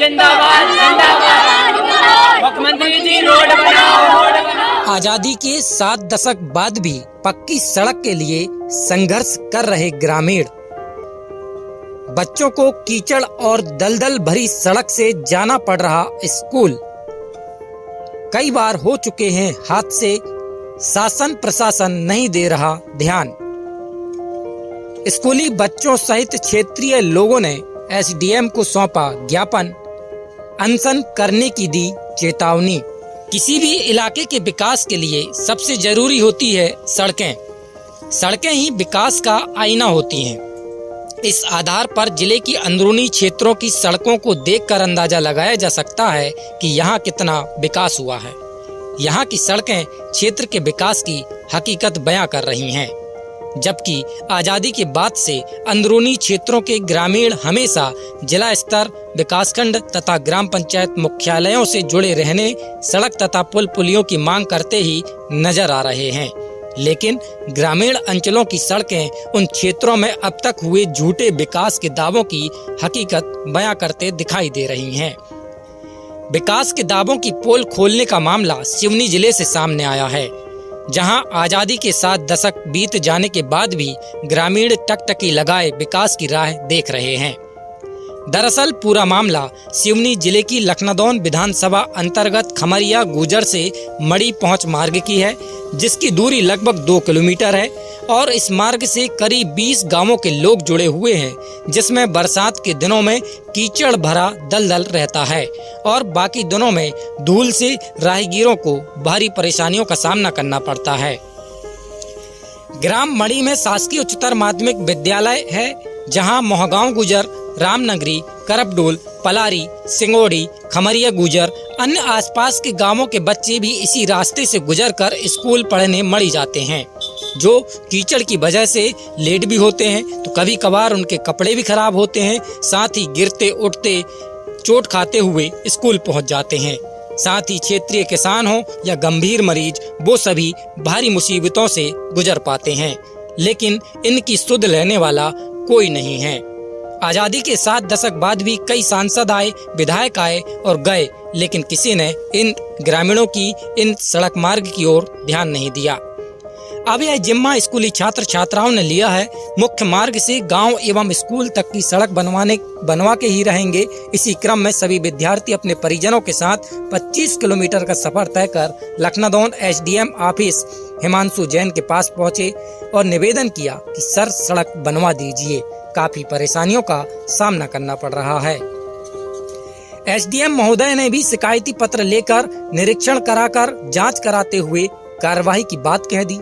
जिंदाबाद जिंदाबाद, मुख्यमंत्री जी रोड बनाओ। आजादी के 7 दशक बाद भी पक्की सड़क के लिए संघर्ष कर रहे ग्रामीण, बच्चों को कीचड़ और दलदल भरी सड़क से जाना पड़ रहा स्कूल, कई बार हो चुके हैं हादसे, शासन प्रशासन नहीं दे रहा ध्यान। स्कूली बच्चों सहित क्षेत्रीय लोगों ने एसडीएम को सौंपा ज्ञापन, अनशन करने की दी चेतावनी। किसी भी इलाके के विकास के लिए सबसे जरूरी होती है सड़कें। सड़कें ही विकास का आईना होती हैं। इस आधार पर जिले की अंदरूनी क्षेत्रों की सड़कों को देखकर अंदाजा लगाया जा सकता है कि यहाँ कितना विकास हुआ है। यहाँ की सड़कें क्षेत्र के विकास की हकीकत बयां कर रही हैं, जबकि आजादी के बाद से अंदरूनी क्षेत्रों के ग्रामीण हमेशा जिला स्तर, विकासखंड तथा ग्राम पंचायत मुख्यालयों से जुड़े रहने, सड़क तथा पुल पुलियों की मांग करते ही नजर आ रहे हैं। लेकिन ग्रामीण अंचलों की सड़कें उन क्षेत्रों में अब तक हुए झूठे विकास के दावों की हकीकत बयां करते दिखाई दे रही हैं। विकास के दावों की पोल खोलने का मामला सिवनी जिले से सामने आया है, जहां आजादी के 7 दशक बीत जाने के बाद भी ग्रामीण टकटकी लगाए विकास की राह देख रहे हैं। दरअसल पूरा मामला सिवनी जिले की लखनदौन विधानसभा अंतर्गत खमरिया गुजर से मड़ी पहुंच मार्ग की है, जिसकी दूरी लगभग 2 किलोमीटर है और इस मार्ग से करीब 20 गांवों के लोग जुड़े हुए हैं, जिसमें बरसात के दिनों में कीचड़ भरा दलदल रहता है और बाकी दिनों में धूल से राहगीरों को भारी परेशानियों का सामना करना पड़ता है। ग्राम मड़ी में शासकीय उच्चतर माध्यमिक विद्यालय है, जहां मोहगांव गुजर, रामनगरी, करपडोल, पलारी, सिंगोड़ी, खमरिया गुजर, अन्य आसपास के गांवों के बच्चे भी इसी रास्ते से गुजरकर स्कूल पढ़ने मड़ी जाते हैं, जो कीचड़ की वजह से लेट भी होते हैं तो कभी कभार उनके कपड़े भी खराब होते हैं, साथ ही गिरते उठते चोट खाते हुए स्कूल पहुंच जाते हैं। साथ ही क्षेत्रीय किसान हो या गंभीर मरीज, वो सभी भारी मुसीबतों से गुजर पाते हैं, लेकिन इनकी सुध लेने वाला कोई नहीं है। आजादी के 7 दशक बाद भी कई सांसद आए, विधायक आए और गए, लेकिन किसी ने इन ग्रामीणों की इन सड़क मार्ग की ओर ध्यान नहीं दिया। अब यह जिम्मा स्कूली छात्र छात्राओं ने लिया है। मुख्य मार्ग से गांव एवं स्कूल तक की सड़क बनवा के ही रहेंगे। इसी क्रम में सभी विद्यार्थी अपने परिजनों के साथ 25 किलोमीटर का सफर तय कर लखनदौन एसडीएम ऑफिस हिमांशु जैन के पास पहुंचे और निवेदन किया कि सर सड़क बनवा दीजिए, काफी परेशानियों का सामना करना पड़ रहा है। एसडीएम महोदय ने भी शिकायती पत्र लेकर निरीक्षण कराकर जांच कराते हुए कार्रवाई की बात कह दी।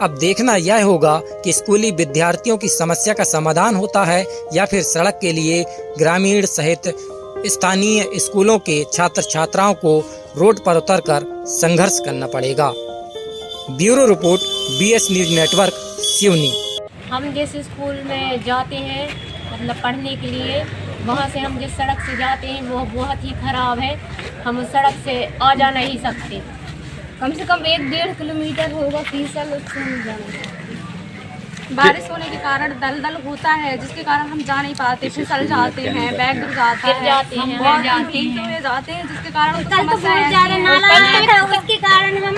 अब देखना यह होगा कि स्कूली विद्यार्थियों की समस्या का समाधान होता है या फिर सड़क के लिए ग्रामीण सहित स्थानीय स्कूलों के छात्र छात्राओं को रोड पर उतरकर संघर्ष करना पड़ेगा। Bureau report, BS news network, Seoni. हम जिस स्कूल में जाते हैं मतलब पढ़ने के लिए, वहाँ से हम जिस सड़क से जाते हैं वो बहुत ही ख़राब है। हम उस सड़क से आ जा नहीं सकते। कम से कम 1-1.5 किलोमीटर होगा, फिसल उससे हम जाना। बारिश होने के कारण दलदल होता है, जिसके कारण हम जा नहीं पाते, फिसल जाते हैं, बैग गिर जाता है, हम बहुत जाते हैं, जिसके कारण उसके कारण हम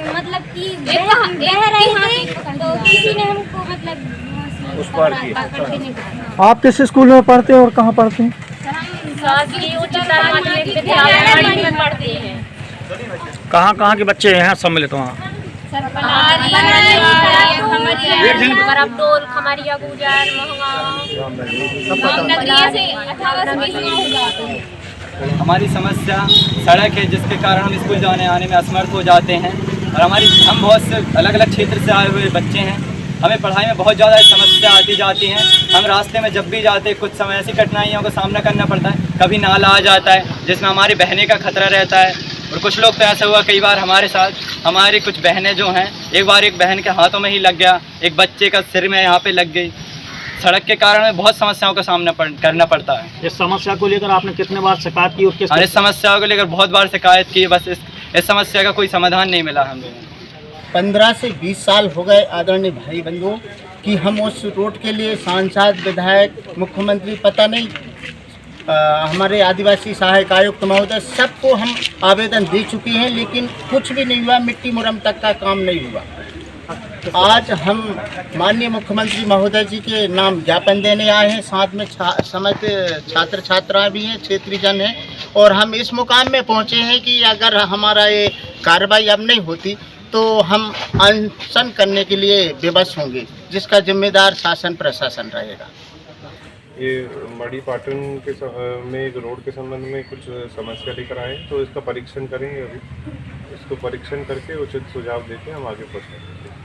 मतलब कि बह रहे थे तो किसी ने हमको मतलब आप किस स्कूल में पढ़ते हैं और कहाँ पढ़ते हैं? कहाँ के बच्चे हैं सम्मिलित वहाँ? करपडोल, खमरिया गुजर, हमारी समस्या सड़क है, जिसके कारण हम स्कूल जाने आने में असमर्थ हो जाते हैं और हम बहुत से अलग अलग क्षेत्र से आए हुए बच्चे हैं। हमें पढ़ाई में बहुत ज़्यादा समस्या आती जाती हैं। हम रास्ते में जब भी जाते कुछ समय ऐसी कठिनाइयों का सामना करना पड़ता है। कभी नाला आ जाता है जिसमें हमारी बहने का खतरा रहता है, और कुछ लोग तो ऐसा हुआ कई बार हमारे साथ, हमारी कुछ बहनें जो हैं, एक बार एक बहन के हाथों में ही लग गया, एक बच्चे का सिर में यहाँ पे लग गई। सड़क के कारण हमें बहुत समस्याओं का सामना करना पड़ता है। इस समस्या को लेकर आपने कितने बार शिकायत की और किस? इस समस्या को लेकर बहुत बार शिकायत की, बस इस समस्या का कोई समाधान नहीं मिला हमें। 15 से 20 साल हो गए आदरणीय भाई बंधुओं कि हम उस रोड के लिए सांसद, विधायक, मुख्यमंत्री पता नहीं हमारे आदिवासी सहायक आयुक्त महोदय सबको हम आवेदन दे चुके हैं, लेकिन कुछ भी नहीं हुआ, मिट्टी मुरम तक का काम नहीं हुआ। आज हम माननीय मुख्यमंत्री महोदय जी के नाम ज्ञापन देने आए हैं, साथ में समस्त छात्र छात्राएं भी हैं, क्षेत्रीय जन हैं, और हम इस मुकाम में पहुंचे हैं कि अगर हमारा ये कार्रवाई अब नहीं होती तो हम अनशन करने के लिए विवश होंगे, जिसका जिम्मेदार शासन प्रशासन रहेगा। ये मड़ी पाटन में एक रोड के संबंध में कुछ समस्या लेकर आए, तो इसका परीक्षण करेंगे। अभी इसको परीक्षण करके उचित सुझाव देके हम आगे बढ़ेंगे।